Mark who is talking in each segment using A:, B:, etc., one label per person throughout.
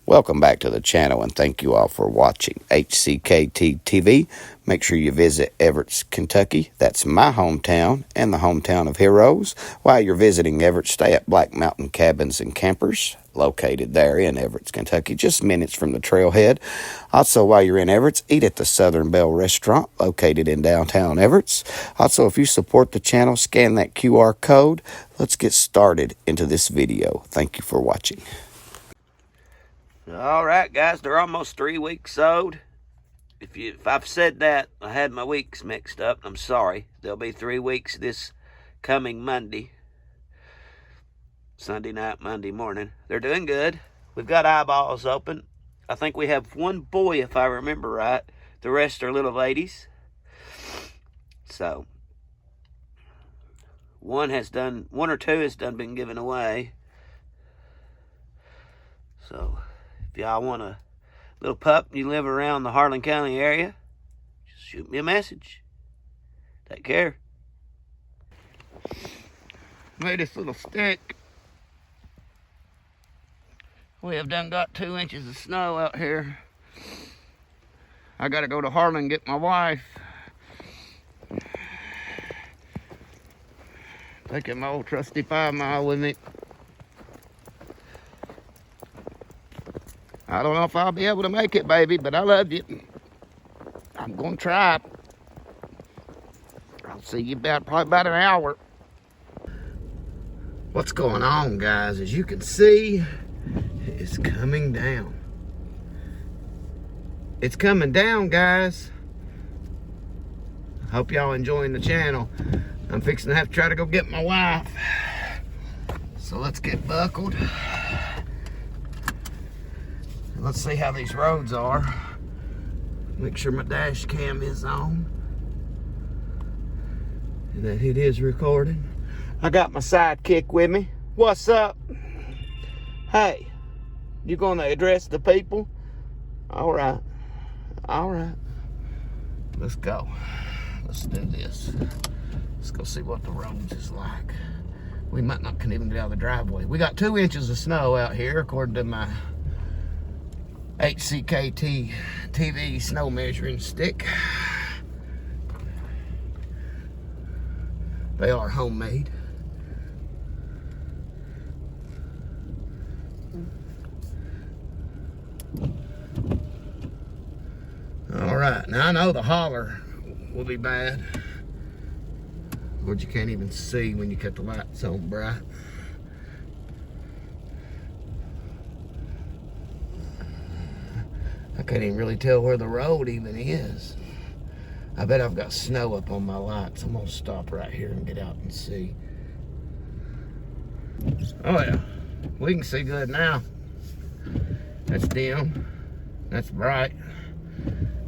A: Welcome back to the channel, and thank you all for watching HCKT TV. Make sure you visit Everett, Kentucky. That's my hometown and the hometown of heroes. While you're visiting Everett, stay at Black Mountain Cabins and Campers, located there in Everett, Kentucky, just minutes from the trailhead. Also, while you're in Everett, eat at the Southern Belle Restaurant, located in downtown Everett. Also, if you support the channel, scan that QR code. Let's get started into this video. Thank you for watching. All right, guys, they're almost 3 weeks old. If I've said that, I had my weeks mixed up. I'm sorry. There'll be 3 weeks this coming Monday. Sunday night, Monday morning. They're doing good. We've got eyeballs open. I think we have one boy, if I remember right. The rest are little ladies. So, one or two has been given away. So, if y'all want a little pup and you live around the Harlan County area, just shoot me a message. Take care. Made this little stick. We have done got 2 inches of snow out here. I gotta go to Harlan and get my wife. Taking my old trusty 5 mile with me. I don't know if I'll be able to make it, baby, but I love you. I'm gonna try. I'll see you probably about an hour. What's going on, guys? As you can see, it's coming down. It's coming down, guys. Hope y'all enjoying the channel. I'm fixing to have to try to go get my wife. So let's get buckled. Let's see how these roads are. Make sure my dash cam is on and that it is recording. I got my sidekick with me. What's up? Hey, you gonna address the people? All right. Let's go. Let's do this. Let's go see what the roads is like. We might not can even get out of the driveway. We got 2 inches of snow out here, according to my HCKT TV snow measuring stick. They are homemade. All right, now I know the holler will be bad. Lord, you can't even see when you cut the lights on bright. I can't even really tell where the road even is. I bet I've got snow up on my lights. I'm gonna stop right here and get out and see. Oh yeah, we can see good now. That's dim, that's bright.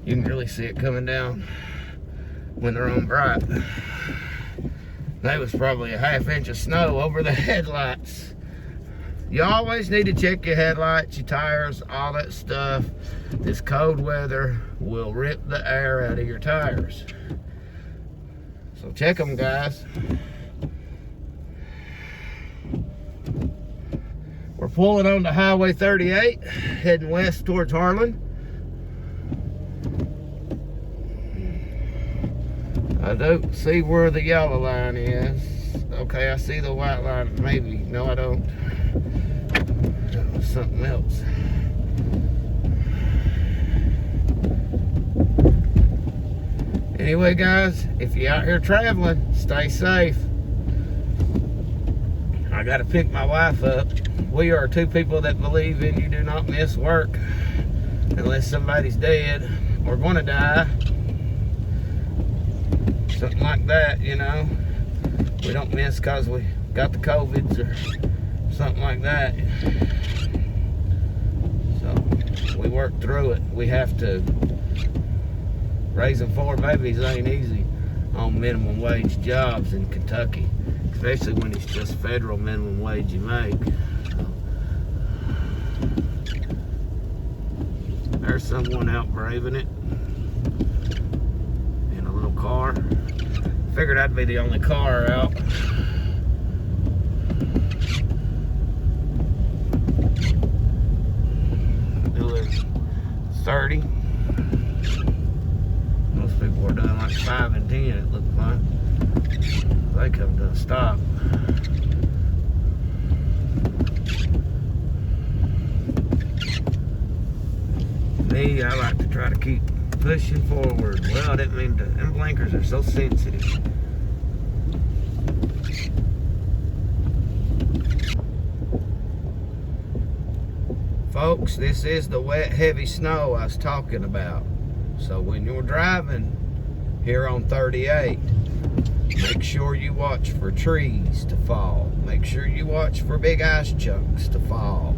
A: You can really see it coming down when they're on bright. That was probably a ½ inch of snow over the headlights. You always need to check your headlights, your tires, all that stuff. This cold weather will rip the air out of your tires. So check them, guys. We're pulling on to Highway 38, heading west towards Harlan. I don't see where the yellow line is. Okay, I see the white line, maybe. No, I don't. That was something else. Anyway, guys, if you're out here traveling, stay safe. I got to pick my wife up. We are 2 people that believe in you do not miss work unless somebody's dead or going to die. Something like that, you know. We don't miss because we got the COVIDs or something like that. So we work through it. We have to. Raising 4 babies ain't easy on minimum wage jobs in Kentucky, especially when it's just federal minimum wage you make. There's someone out braving it in a little car. Figured I'd be the only car out. 30. Most people are doing like 5 and 10, it looks like. They come to a stop. Me, I like to try to keep pushing forward. Well, I didn't mean to. Them blinkers are so sensitive. Folks, this is the wet, heavy snow I was talking about. So when you're driving here on 38, make sure you watch for trees to fall. Make sure you watch for big ice chunks to fall.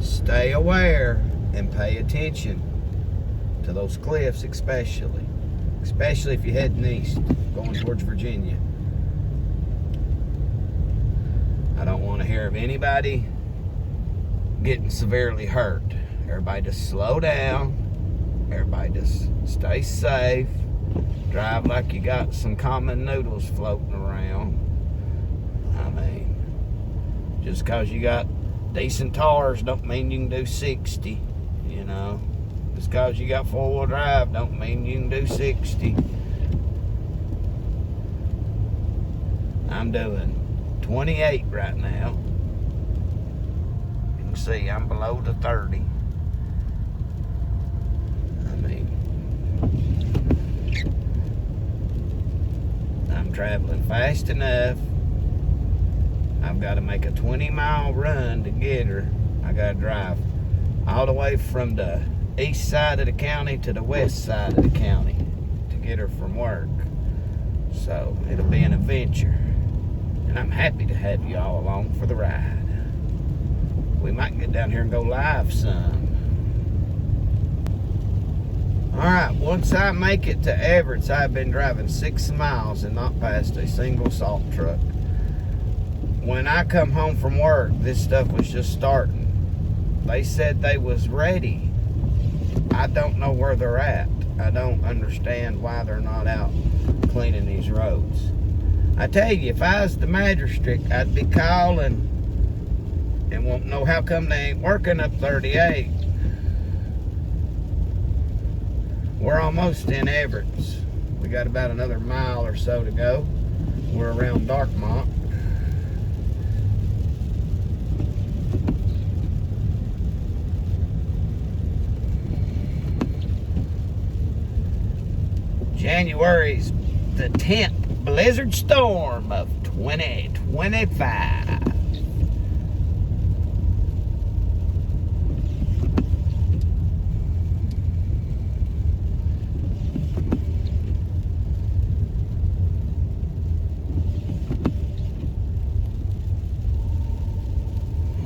A: Stay aware and pay attention to those cliffs, especially if you're heading east, going towards Virginia. I don't want to hear of anybody getting severely hurt. Everybody just slow down. Everybody just stay safe. Drive like you got some common noodles floating around. I mean, just because you got decent tires don't mean you can do 60, you know. Just because you got four-wheel drive don't mean you can do 60. I'm doing 28 right now. You can see I'm below the 30. I mean, I'm traveling fast enough. I've got to make a 20-mile run to get her. I got to drive all the way from the east side of the county to the west side of the county to get her from work. So it'll be an adventure. And I'm happy to have you all along for the ride. We might get down here and go live some. Alright, once I make it to Everett's, I've been driving 6 miles and not past a single salt truck. When I come home from work, this stuff was just starting. They said they was ready. I don't know where they're at. I don't understand why they're not out cleaning these roads. I tell you, if I was the magistrate, I'd be calling and won't know how come they ain't working up 38. We're almost in Everett's. We got about another mile or so to go. We're around Darkmont. January's the 10th blizzard storm of 2025.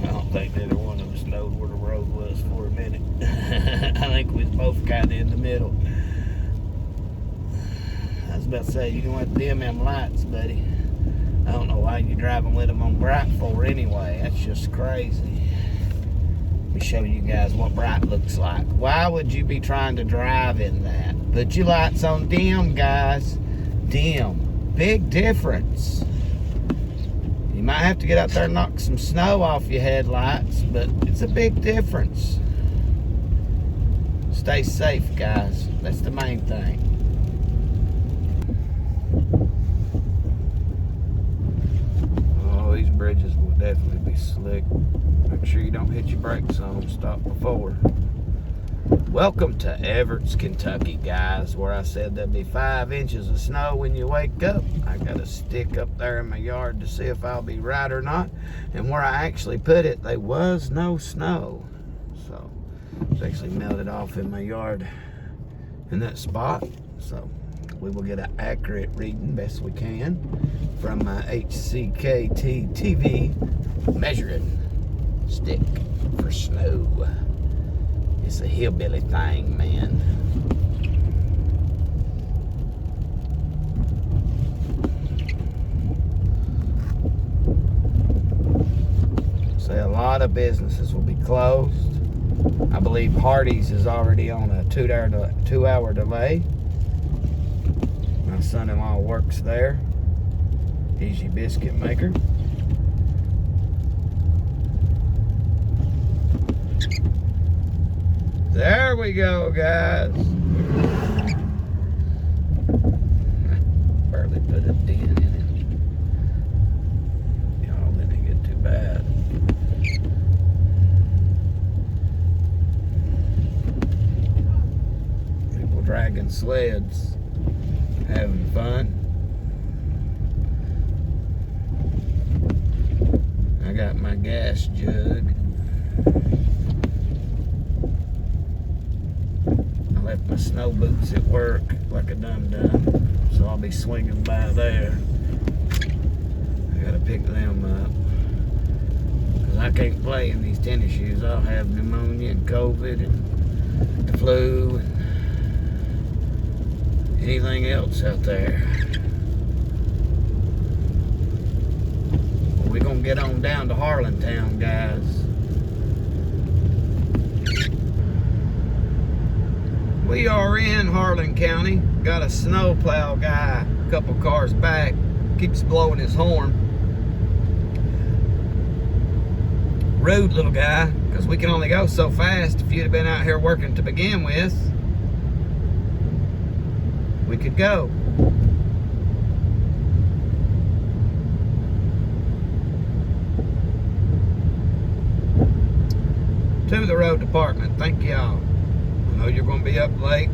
A: I don't think neither one of us knowed where the road was for a minute. I think we was both kind of in the middle. I was about to say, you're going to have to dim them lights, buddy. I don't know why you're driving with them on bright for anyway. That's just crazy. Let me show you guys what bright looks like. Why would you be trying to drive in that? Put your lights on dim, guys. Dim. Big difference. You might have to get out there and knock some snow off your headlights, but it's a big difference. Stay safe, guys. That's the main thing. These bridges will definitely be slick. Make sure you don't hit your brakes on them. Stop before. Welcome to Everett's, Kentucky, guys, where I said there'd be 5 inches of snow when you wake up. I got a stick up there in my yard to see if I'll be right or not. And where I actually put it, there was no snow. So it's actually melted off in my yard in that spot. So we will get an accurate reading best we can from my HCKT TV measuring stick for snow. It's a hillbilly thing, man. Say a lot of businesses will be closed. I believe Hardee's is already on a 2-hour delay. My son-in-law works there. He's your biscuit maker. There There we go, guys. Barely put a dent in it. Y'all didn't get too bad. People dragging sleds, having fun. I got my gas jug. I left my snow boots at work like a dum-dum, so I'll be swinging by there. I gotta pick them up, because I can't play in these tennis shoes. I'll have pneumonia and COVID and the flu and anything else out there. Well, we're gonna get on down to Harlan town, guys. We are in Harlan County. Got a snowplow guy a couple cars back, keeps blowing his horn. Rude little guy, because we can only go so fast. If you'd have been out here working to begin with, we could go. To the road department, thank y'all. I know you're going to be up late,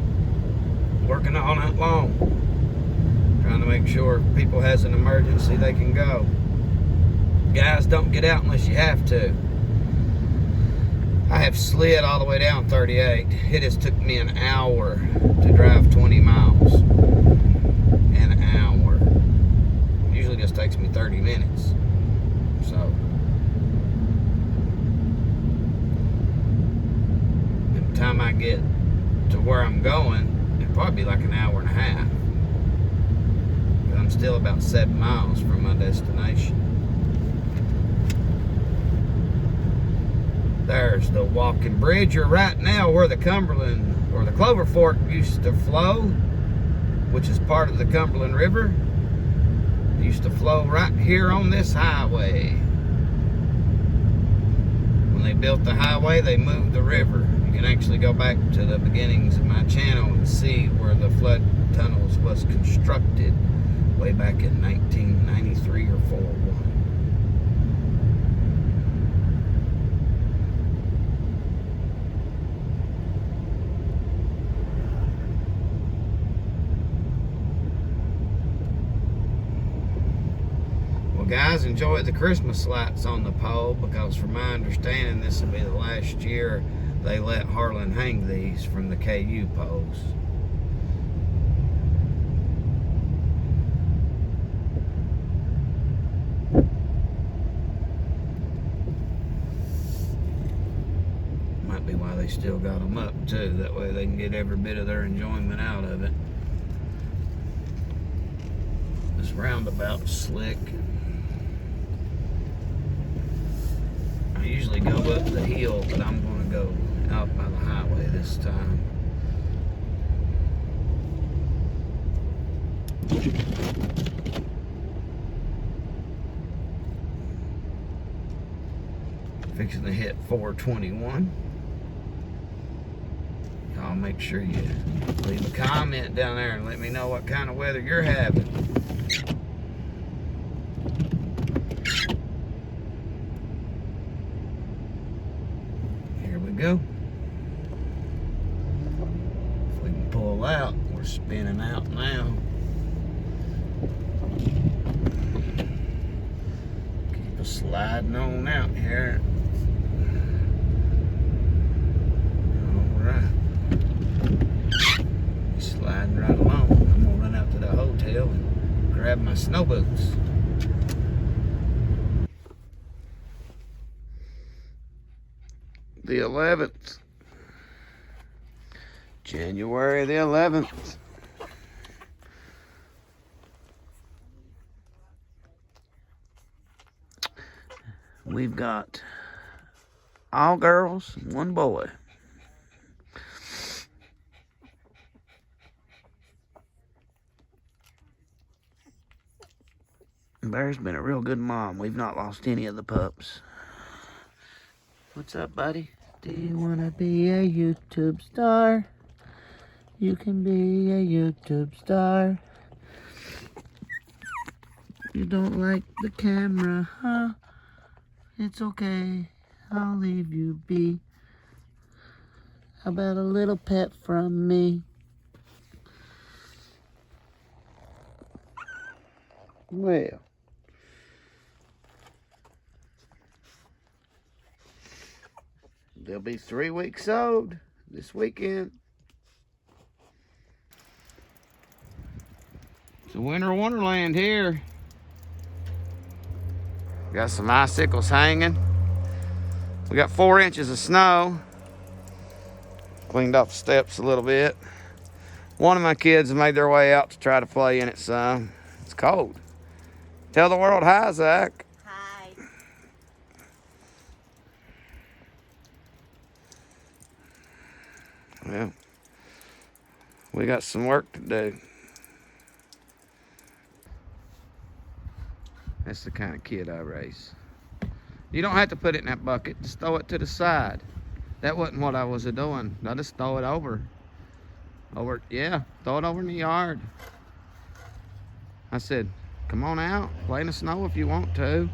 A: working all night long, trying to make sure if people has an emergency, they can go. Guys, don't get out unless you have to. I have slid all the way down 38. It has took me an hour to drive 20 miles. An hour. Usually just takes me 30 minutes. So, by the time I get to where I'm going, it'll probably be like an hour and a half. But I'm still about 7 miles from my destination. There's the walking bridge. You're right now where the Cumberland or the Clover Fork used to flow, which is part of the Cumberland River. It used to flow right here on this highway. When they built the highway, they moved the river. You can actually go back to the beginnings of my channel and see where the flood tunnels was constructed way back in 1993 or 401. Guys, enjoy the Christmas lights on the pole, because from my understanding this will be the last year they let Harlan hang these from the KU poles. Might be why they still got them up too, that way they can get every bit of their enjoyment out of it. This roundabout's slick. I usually go up the hill, but I'm going to go out by the highway this time. Fixing to hit 421. Y'all make sure you leave a comment down there and let me know what kind of weather you're having. Go. If we can pull out, we're spinning out now. Keep us sliding on out here. Alright. Sliding right along. I'm gonna run out to the hotel and grab my snow boots. The 11th, January the 11th. We've got all girls, one boy. Bear's been a real good mom. We've not lost any of the pups. What's up, buddy? Do you want to be a YouTube star? You can be a YouTube star. You don't like the camera, huh? It's okay, I'll leave you be. How about a little pet from me? Well, they'll be 3 weeks old this weekend. It's a winter wonderland here. Got some icicles hanging. We got 4 inches of snow. Cleaned off the steps a little bit. One of my kids made their way out to try to play in it some. It's cold. Tell the world hi, Zach.
B: Hi.
A: Well, we got some work to do. That's the kind of kid I raise. You don't have to put it in that bucket. Just throw it to the side. That wasn't what I was doing. I just throw it over. Yeah, throw it over in the yard. I said, come on out, play in the snow if you want to.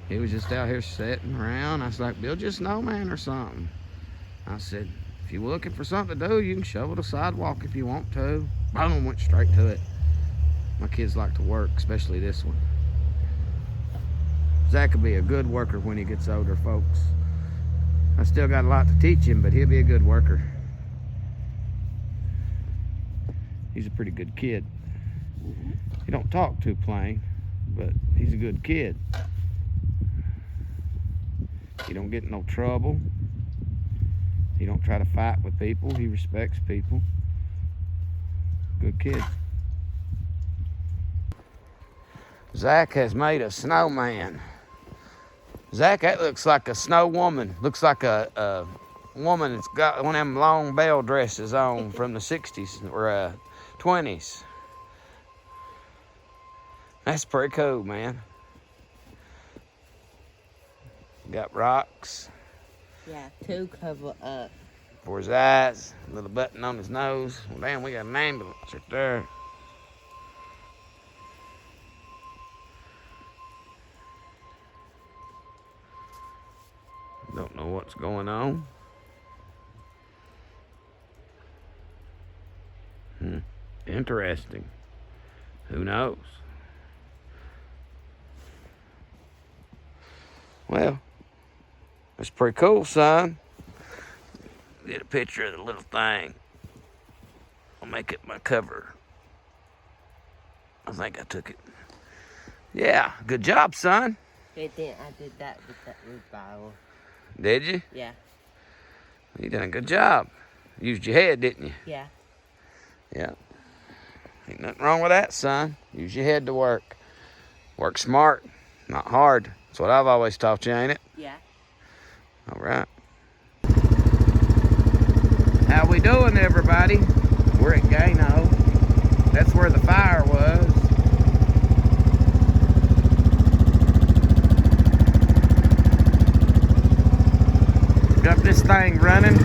A: He was just out here sitting around. I was like, build you a snowman or something. I said, if you're looking for something to do, you can shovel the sidewalk if you want to. Boom, went straight to it. My kids like to work, especially this one. Zach could be a good worker when he gets older, folks. I still got a lot to teach him, but he'll be a good worker. He's a pretty good kid. He don't talk too plain, but he's a good kid. He don't get in no trouble. He don't try to fight with people. He respects people. Good kid. Zach has made a snowman. Zach, that looks like a snow woman. Looks like a woman that's got one of them long bell dresses on from the 60s or 20s. That's pretty cool, man. Got rocks.
B: Yeah, 2 cover up.
A: For his eyes, a little button on his nose. Well, damn, we got an ambulance right there. Don't know what's going on. Interesting. Who knows? Well, that's pretty cool, son. Get a picture of the little thing. I'll make it my cover. I think I took it. Yeah, good job, son.
B: I did that with that wheelbarrow.
A: Did you?
B: Yeah.
A: You done a good job. Used your head, didn't you?
B: Yeah.
A: Yeah. Ain't nothing wrong with that, son. Use your head to work. Work smart, not hard. That's what I've always taught you, ain't it?
B: Yeah.
A: All right. How we doing, everybody? We're at Gano. That's where the fire was. Got this thing running.